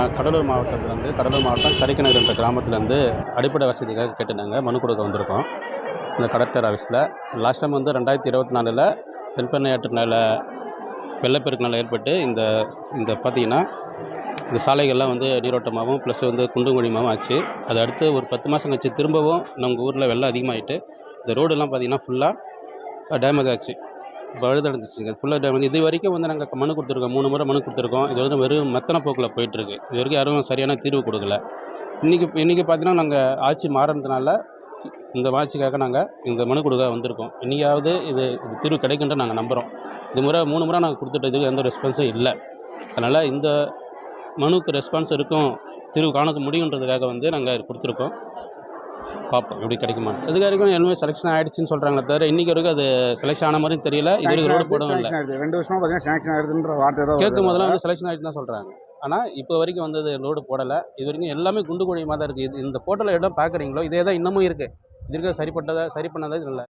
நான் கடலூர் மாவட்டம் கரிக்கநகர் என்ற கிராமத்துலேருந்து அடிப்படை வசதிக்காக கேட்டுனாங்க மனு கொடுக்க வந்திருக்கோம். இந்த கலெக்டர் ஆஃபீஸில் லாஸ்ட் டைம் வந்து 2024 தென்பெண்ணை ஆற்றினால வெள்ளப்பெருக்கினால் ஏற்பட்டு இந்த இந்த பார்த்திங்கன்னா இந்த சாலைகள்லாம் வந்து நீரோட்டமாகவும் ப்ளஸ் வந்து குண்டும் குழியுமாகவும் ஆச்சு. அதை அடுத்து ஒரு 10 மாதம் கழிச்சு திரும்பவும் நம்ம ஊரில் வெள்ளம் அதிகமாகிட்டு இந்த ரோடெல்லாம் பார்த்திங்கன்னா ஃபுல்லாக டேமேஜ் ஆச்சு. பழுதடைஞ்சிச்சுங்க. ஃபுல்லாக டேமேஜ். இது வரைக்கும் வந்து நாங்கள் மனு கொடுத்துருக்கோம். 3 முறை மனு கொடுத்துருக்கோம். இது வந்து வெறும் மெத்தன போக்கில் போயிட்டுருக்கு. இது வரைக்கும் யாரும் சரியான தீர்வு கொடுக்கல. இன்றைக்கி பார்த்தீங்கன்னா நாங்கள் ஆட்சி மாறுனதுனால இந்த ஆட்சிக்காக நாங்கள் இந்த மனு கொடுக்க வந்திருக்கோம். இன்றைக்காவது இது தீர்வு கிடைக்குன்ட்டு நாங்கள் நம்புகிறோம். இது முறை 3 முறை நாங்கள் கொடுத்துட்டதுக்கு எந்த ரெஸ்பான்ஸும் இல்லை. அதனால் இந்த மனுக்கு ரெஸ்பான்ஸ் இருக்கும், தீர்வு காண முடியுன்றதுக்காக வந்து நாங்கள் கொடுத்துருக்கோம். பார்ப்போம் எப்படி கிடைக்குமா. இது வரைக்கும் எல்லாமே செலெக்ஷன் ஆகிடுச்சின்னு சொல்கிறாங்களே தவிர இன்றைக்கி வரைக்கும் அது செலெக்ஷன் ஆன மாதிரி தெரியல. இது வரைக்கும் ரோடு போடவும் இல்லை. 2 வருஷமாக பார்த்தீங்கன்னா சேங்ஷன் ஆகிடுதுன்ற வார்த்தை தான் கேட்கும் போதெல்லாம் வந்து செலெக்ஷன் ஆகிடுச்சு தான் சொல்கிறாங்க. ஆனால் இப்போ வரைக்கும் வந்து அது ரோடு போடலை. இது வரைக்கும் எல்லாமே குண்டு குழியுமாக தான் இருக்குது. இந்த ஃபோட்டோவில் இடம் பார்க்குறீங்களோ இதே தான் இன்னமும் இருக்குது. இது இருக்க சரி பண்ணதே இல்லை.